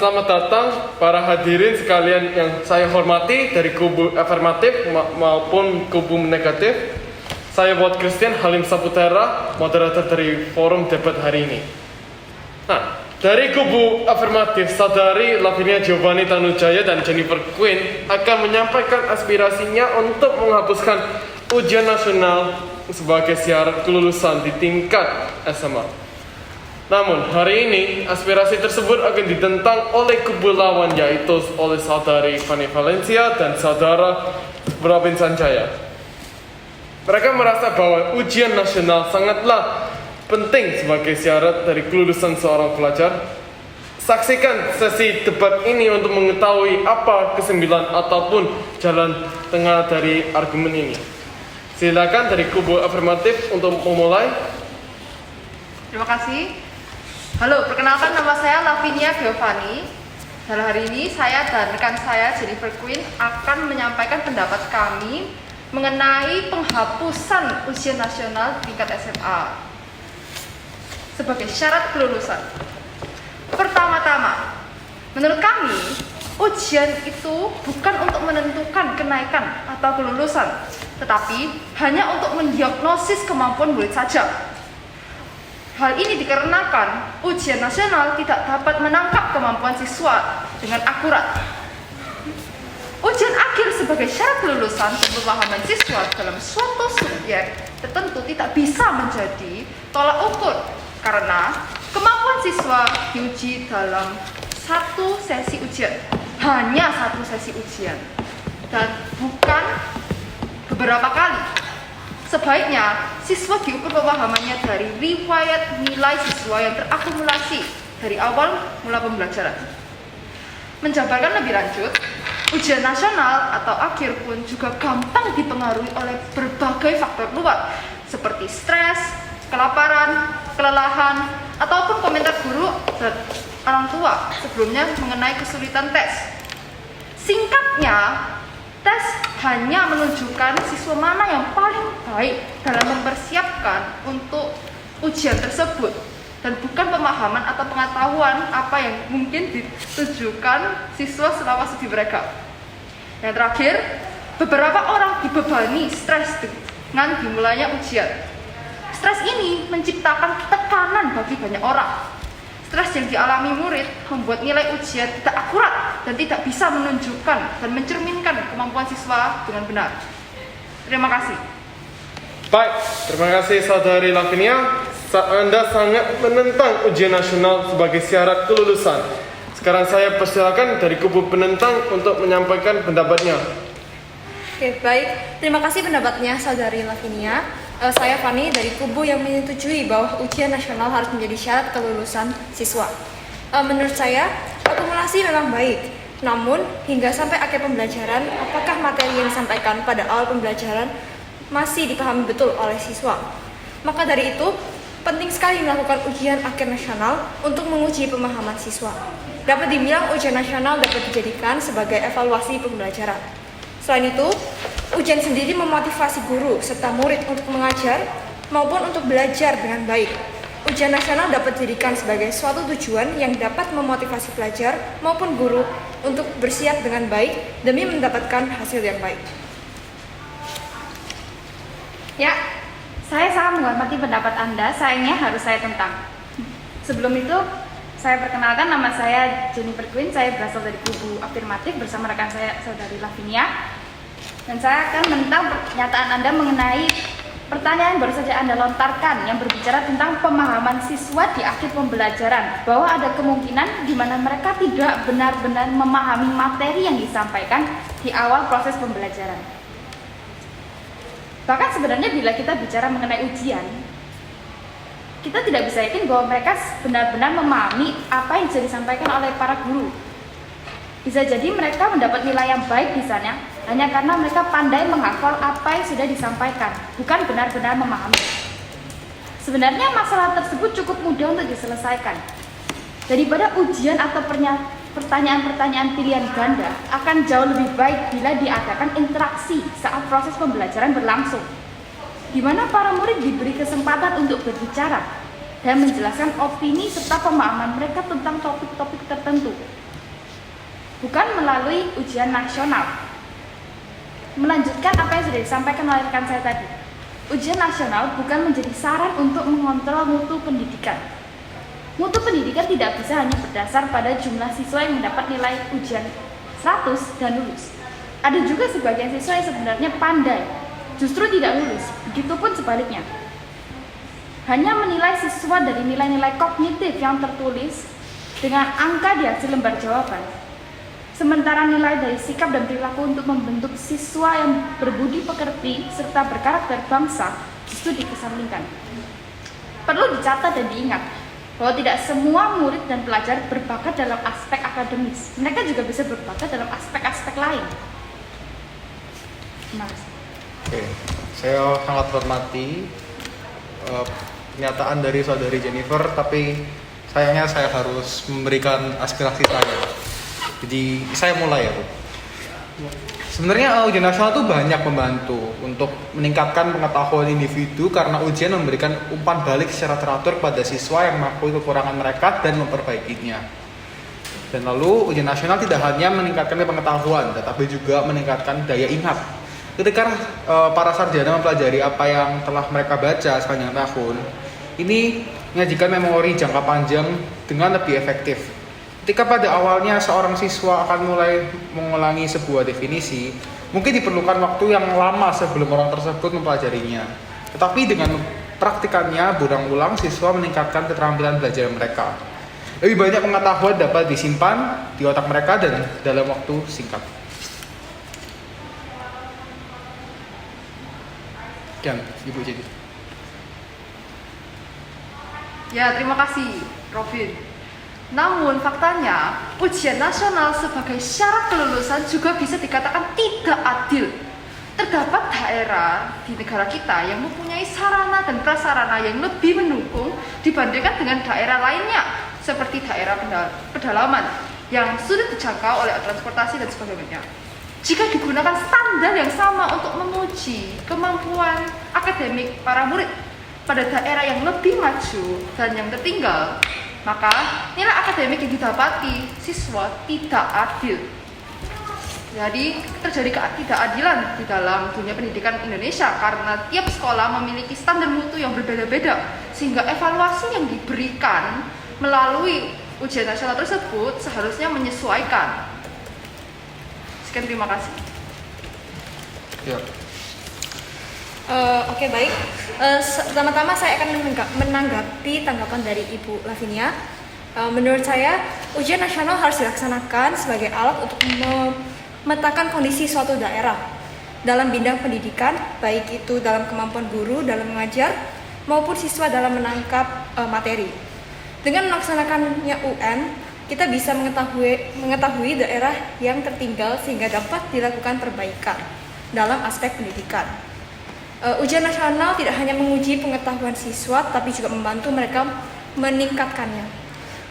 selamat datang para hadirin sekalian yang saya hormati dari kubu afirmatif maupun kubu negatif. Saya Ward Christian Halim Saputra, moderator dari forum debat hari ini. Nah, dari kubu afirmatif, Saudari Lavinia Giovanni Tanujaya dan Jennifer Quinn akan menyampaikan aspirasinya untuk menghapuskan ujian nasional sebagai syarat kelulusan di tingkat SMA. Namun, hari ini aspirasi tersebut akan ditentang oleh kubu lawan, yaitu oleh Saudari Fanny Valencia dan Saudara Robin Sanjaya. Mereka merasa bahwa ujian nasional sangatlah penting sebagai syarat dari kelulusan seorang pelajar. Saksikan sesi debat ini untuk mengetahui apa kesimpulan ataupun jalan tengah dari argumen ini. Silakan dari kubu afirmatif untuk memulai. Terima kasih. Halo, perkenalkan nama saya Lavinia Giovanni. Dan hari ini saya dan rekan saya Jennifer Quinn akan menyampaikan pendapat kami mengenai penghapusan ujian nasional tingkat SMA sebagai syarat kelulusan. Pertama-tama, menurut kami, ujian itu bukan untuk menentukan kenaikan atau kelulusan, tetapi hanya untuk mendiagnosis kemampuan murid saja. Hal ini dikarenakan ujian nasional tidak dapat menangkap kemampuan siswa dengan akurat. Ujian akhir sebagai syarat kelulusan dan pemahaman siswa dalam suatu subjek tertentu tidak bisa menjadi tolak ukur karena kemampuan siswa diuji dalam satu sesi ujian, hanya satu sesi ujian, dan bukan beberapa kali. Sebaiknya, siswa diukur pemahamannya dari riwayat nilai siswa yang terakumulasi dari awal mula pembelajaran. Menjabarkan lebih lanjut, ujian nasional atau akhir pun juga gampang dipengaruhi oleh berbagai faktor luar, seperti stres, kelaparan, kelelahan, ataupun komentar guru dan orang tua sebelumnya mengenai kesulitan tes. Singkatnya, tes hanya menunjukkan siswa mana yang paling baik dalam mempersiapkan untuk ujian tersebut dan bukan pemahaman atau pengetahuan apa yang mungkin ditujukan siswa selama studi mereka. Yang terakhir, beberapa orang dibebani stres dengan dimulainya ujian. Stres ini menciptakan tekanan bagi banyak orang. Stres yang dialami murid membuat nilai ujian tidak akurat dan tidak bisa menunjukkan dan mencerminkan kemampuan siswa dengan benar. Terima kasih. Baik, terima kasih Saudari Lavinia. Anda sangat menentang ujian nasional sebagai syarat kelulusan. Sekarang saya persilakan dari kubu penentang untuk menyampaikan pendapatnya. Oke, baik. Terima kasih pendapatnya Saudari Lavinia. Saya Fanny dari kubu yang menyetujui bahwa ujian nasional harus menjadi syarat kelulusan siswa. Menurut saya, akumulasi memang baik. Namun, hingga sampai akhir pembelajaran, apakah materi yang disampaikan pada awal pembelajaran masih dipahami betul oleh siswa? Maka dari itu, penting sekali melakukan ujian akhir nasional untuk menguji pemahaman siswa. Dapat dibilang ujian nasional dapat dijadikan sebagai evaluasi pembelajaran. Selain itu, ujian sendiri memotivasi guru serta murid untuk mengajar maupun untuk belajar dengan baik. Ujian nasional dapat dijadikan sebagai suatu tujuan yang dapat memotivasi pelajar maupun guru untuk bersiap dengan baik demi mendapatkan hasil yang baik. Ya, saya sangat menghormati pendapat Anda, sayangnya harus saya tentang. Sebelum itu, saya perkenalkan, nama saya Jennifer Quinn, saya berasal dari kubu afirmatif bersama rekan saya Saudari Lavinia. Dan saya akan menentang pernyataan Anda mengenai pertanyaan baru saja Anda lontarkan yang berbicara tentang pemahaman siswa di akhir pembelajaran, bahwa ada kemungkinan di mana mereka tidak benar-benar memahami materi yang disampaikan di awal proses pembelajaran. Bahkan sebenarnya bila kita bicara mengenai ujian, kita tidak bisa yakin bahwa mereka benar-benar memahami apa yang sudah disampaikan oleh para guru. Bisa jadi mereka mendapat nilai yang baik di sana hanya karena mereka pandai menghafal apa yang sudah disampaikan, bukan benar-benar memahami. Sebenarnya masalah tersebut cukup mudah untuk diselesaikan. Daripada ujian atau pertanyaan-pertanyaan pilihan ganda, akan jauh lebih baik bila diadakan interaksi saat proses pembelajaran berlangsung, di mana para murid diberi kesempatan untuk berbicara dan menjelaskan opini serta pemahaman mereka tentang topik-topik tertentu. bukan melalui ujian nasional. Melanjutkan apa yang sudah disampaikan oleh rekan saya tadi, ujian nasional bukan menjadi saran untuk mengontrol mutu pendidikan. Mutu pendidikan tidak bisa hanya berdasar pada jumlah siswa yang mendapat nilai ujian 100 dan lulus. Ada juga sebagian siswa yang sebenarnya pandai, justru tidak lulus, begitupun sebaliknya. Hanya menilai siswa dari nilai-nilai kognitif yang tertulis dengan angka di hasil lembar jawaban. Sementara nilai dari sikap dan perilaku untuk membentuk siswa yang berbudi pekerti serta berkarakter bangsa justru dikesampingkan. Perlu dicatat dan diingat bahwa tidak semua murid dan pelajar berbakat dalam aspek akademis. Mereka juga bisa berbakat dalam aspek-aspek lain. Mas. Oke, saya sangat hormati pernyataan dari saudari Jennifer, tapi sayangnya saya harus memberikan aspirasi saya. Jadi saya mulai ya, Bu. Sebenarnya ujian nasional itu banyak membantu untuk meningkatkan pengetahuan individu karena ujian memberikan umpan balik secara teratur pada siswa yang mengakui kekurangan mereka dan memperbaikinya. Dan lalu ujian nasional tidak hanya meningkatkan pengetahuan, tetapi juga meningkatkan daya ingat. Ketika para sarjana mempelajari apa yang telah mereka baca sepanjang tahun, ini menyajikan memori jangka panjang dengan lebih efektif. Ketika pada awalnya seorang siswa akan mulai mengulangi sebuah definisi, mungkin diperlukan waktu yang lama sebelum orang tersebut mempelajarinya. Tetapi dengan praktikannya berulang-ulang, siswa meningkatkan keterampilan belajar mereka. Lebih banyak pengetahuan dapat disimpan di otak mereka dan dalam waktu singkat. Sekian, Ibu Jadi. Ya, terima kasih, Robin. Namun faktanya, ujian nasional sebagai syarat kelulusan juga bisa dikatakan tidak adil. Terdapat daerah di negara kita yang mempunyai sarana dan prasarana yang lebih mendukung dibandingkan dengan daerah lainnya, seperti daerah pedalaman yang sulit dijangkau oleh transportasi dan sebagainya. Jika digunakan standar yang sama untuk menguji kemampuan akademik para murid pada daerah yang lebih maju dan yang tertinggal, maka nilai akademik yang didapati siswa tidak adil. Jadi terjadi ketidakadilan di dalam dunia pendidikan Indonesia karena tiap sekolah memiliki standar mutu yang berbeda-beda, sehingga evaluasi yang diberikan melalui ujian nasional tersebut seharusnya menyesuaikan. Sekian, terima kasih. Ya. Oke, baik. Pertama-tama saya akan menanggapi tanggapan dari Ibu Lavinia. Menurut saya, ujian nasional harus dilaksanakan sebagai alat untuk memetakan kondisi suatu daerah dalam bidang pendidikan, baik itu dalam kemampuan guru dalam mengajar maupun siswa dalam menangkap materi. Dengan melaksanakannya UN, kita bisa mengetahui daerah yang tertinggal sehingga dapat dilakukan perbaikan dalam aspek pendidikan. Ujian nasional tidak hanya menguji pengetahuan siswa, tapi juga membantu mereka meningkatkannya.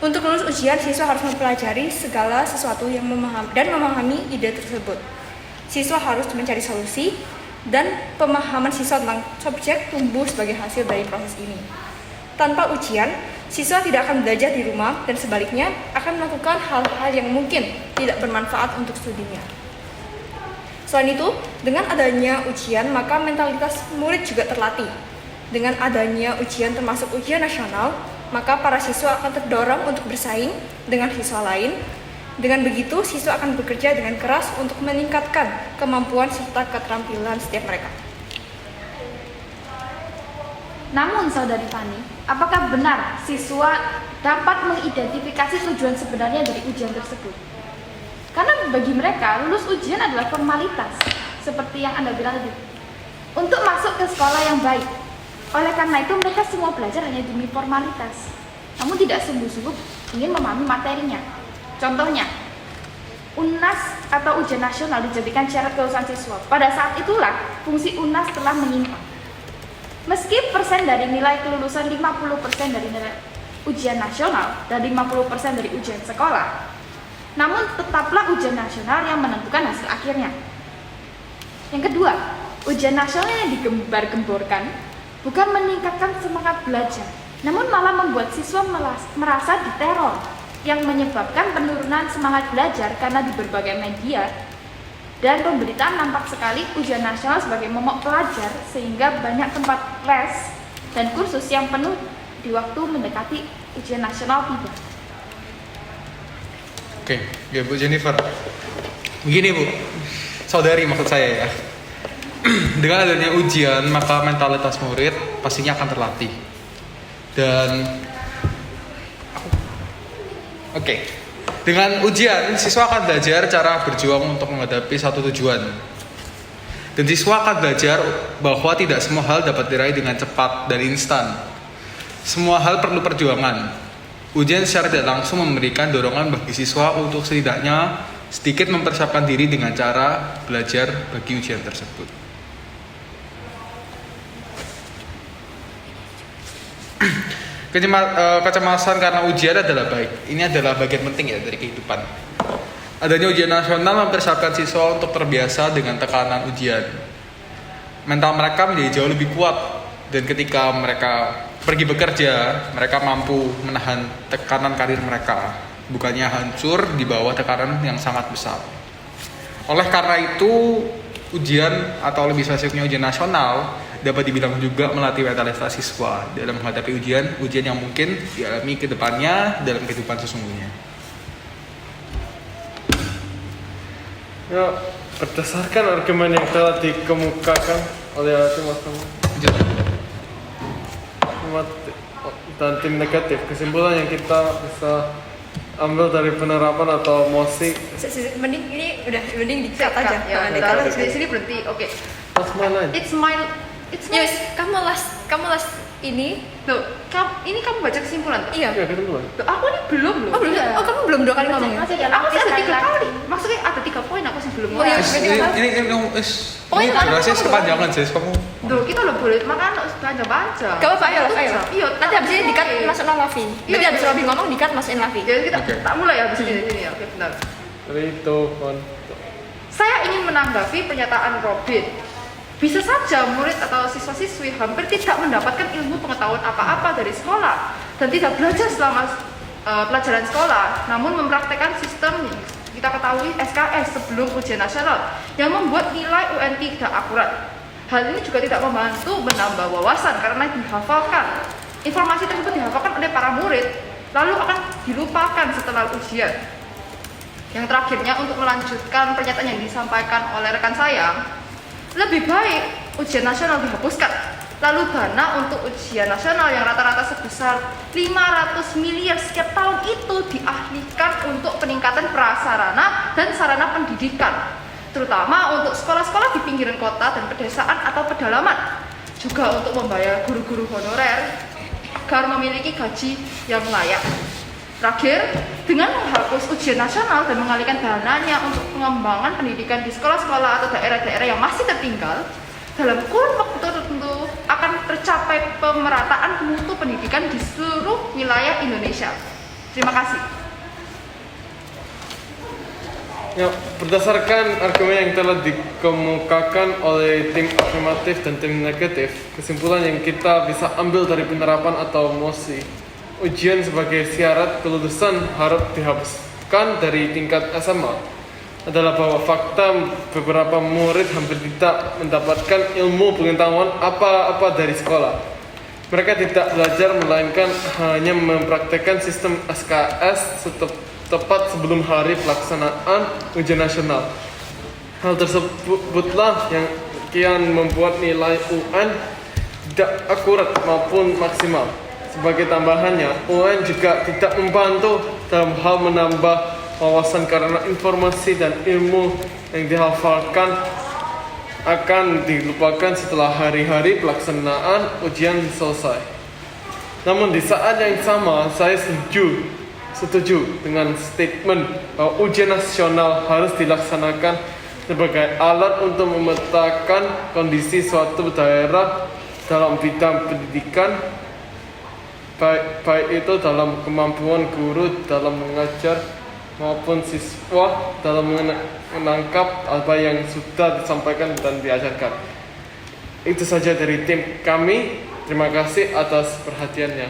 Untuk lulus ujian, siswa harus mempelajari segala sesuatu yang memahami ide tersebut. Siswa harus mencari solusi, dan pemahaman siswa tentang subjek tumbuh sebagai hasil dari proses ini. Tanpa ujian, siswa tidak akan belajar di rumah dan sebaliknya akan melakukan hal-hal yang mungkin tidak bermanfaat untuk studinya. Selain itu, dengan adanya ujian, maka mentalitas murid juga terlatih. Dengan adanya ujian termasuk ujian nasional, maka para siswa akan terdorong untuk bersaing dengan siswa lain. Dengan begitu, siswa akan bekerja dengan keras untuk meningkatkan kemampuan serta keterampilan setiap mereka. Namun, Saudari Fani, apakah benar siswa dapat mengidentifikasi tujuan sebenarnya dari ujian tersebut? Karena bagi mereka, lulus ujian adalah formalitas, seperti yang Anda bilang tadi, untuk masuk ke sekolah yang baik. Oleh karena itu, mereka semua belajar hanya demi formalitas, namun tidak sungguh-sungguh ingin memahami materinya. Contohnya, UNAS atau ujian nasional dijadikan syarat kelulusan siswa. Pada saat itulah, fungsi UNAS telah menyimpang. Meski persen dari nilai kelulusan 50% dari nilai ujian nasional dan 50% dari ujian sekolah, namun tetaplah ujian nasional yang menentukan hasil akhirnya. Yang kedua, ujian nasional yang digembar-gemborkan bukan meningkatkan semangat belajar, namun malah membuat siswa merasa diteror yang menyebabkan penurunan semangat belajar karena di berbagai media dan pemberitaan nampak sekali ujian nasional sebagai momok pelajar sehingga banyak tempat les dan kursus yang penuh di waktu mendekati ujian nasional tiba. Oke, ya Bu Jennifer. Begini Bu, saudari maksud saya ya. Dengan adanya ujian, maka mentalitas murid pastinya akan terlatih. Dan dengan ujian, siswa akan belajar cara berjuang untuk menghadapi satu tujuan. Dan siswa akan belajar bahwa tidak semua hal dapat diraih dengan cepat dan instan. Semua hal perlu perjuangan. Ujian secara tidak langsung memberikan dorongan bagi siswa untuk setidaknya sedikit mempersiapkan diri dengan cara belajar bagi ujian tersebut. Kecemasan karena ujian adalah baik. Ini adalah bagian penting ya dari kehidupan. Adanya ujian nasional mempersiapkan siswa untuk terbiasa dengan tekanan ujian. Mental mereka menjadi jauh lebih kuat dan ketika mereka pergi bekerja, mereka mampu menahan tekanan karir mereka, bukannya hancur di bawah tekanan yang sangat besar. Oleh karena itu, ujian atau lebih spesifiknya ujian nasional dapat dibilang juga melatih mentalitas siswa dalam menghadapi ujian yang mungkin dialami ke depannya dalam kehidupan sesungguhnya. Ya, berdasarkan argumen yang telah dikemukakan oleh dan tim negatif, kesimpulan yang kita bisa ambil dari penerapan atau mosi. Mending dikat aja. Ya, Dikat. di sini berhenti. Oke. Pas mana? It's my Yes, kamu last ini. Loh, ini kamu baca kesimpulan tuh? Iya. Ya, kesimpulan. Loh, aku ini belum loh. Oh, belum. Iya. Oh, kamu belum 2 kali ngomong ya? Masih Aku sih ada 3 highlight. kali. Maksudnya ada 3 poin aku sih belum Oh, iya. ngomong. Pokoknya kan durasi kamu sepanjangan sih kamu. Loh, kita lo boleh makan panjang-panjang. Gak apa-apa, ayo. Iya, Nanti abis ini dikat masukin Lavi. Nanti abis Lavi ngomong dikat masukin Lavi. Jadi kita Oke. tak mulai ya di sini ya. Oke, bentar. Itu kon. Saya ingin menanggapi pernyataan Robin. Bisa saja murid atau siswa-siswi hampir tidak mendapatkan ilmu pengetahuan apa-apa dari sekolah dan tidak belajar selama pelajaran sekolah, namun mempraktekkan sistem yang kita ketahui SKS sebelum ujian nasional yang membuat nilai UN tidak akurat. Hal ini juga tidak membantu menambah wawasan karena dihafalkan. Informasi tersebut dihafalkan oleh para murid, lalu akan dilupakan setelah ujian. Yang terakhirnya, untuk melanjutkan pernyataan yang disampaikan oleh rekan saya, lebih baik ujian nasional dihapuskan. Lalu dana untuk ujian nasional yang rata-rata sebesar 500 miliar setiap tahun itu dialihkan untuk peningkatan prasarana dan sarana pendidikan, terutama untuk sekolah-sekolah di pinggiran kota dan pedesaan atau pedalaman. Juga untuk membayar guru-guru honorer agar memiliki gaji yang layak. Terakhir, dengan menghapus ujian nasional dan mengalihkan dananya untuk pengembangan pendidikan di sekolah-sekolah atau daerah-daerah yang masih tertinggal, dalam kurun waktu tertentu akan tercapai pemerataan mutu pendidikan di seluruh wilayah Indonesia. Terima kasih. Ya, berdasarkan argumen yang telah dikemukakan oleh tim afirmatif dan tim negatif, kesimpulan yang kita bisa ambil dari penerapan atau mosi, ujian sebagai syarat kelulusan harus dihapuskan dari tingkat SMA adalah bahwa fakta beberapa murid hampir tidak mendapatkan ilmu pengetahuan apa-apa dari sekolah. Mereka tidak belajar melainkan hanya mempraktekkan sistem SKS tepat sebelum hari pelaksanaan ujian nasional. Hal tersebutlah yang kian membuat nilai UN tidak akurat maupun maksimal. Sebagai tambahannya, UN juga tidak membantu dalam hal menambah wawasan karena informasi dan ilmu yang dihafalkan akan dilupakan setelah hari-hari pelaksanaan ujian selesai. Namun di saat yang sama, saya setuju dengan statement bahwa ujian nasional harus dilaksanakan sebagai alat untuk memetakan kondisi suatu daerah dalam bidang pendidikan, baik itu dalam kemampuan guru dalam mengajar maupun siswa dalam menangkap apa yang sudah disampaikan dan diajarkan. Itu saja dari tim kami. Terima kasih atas perhatiannya.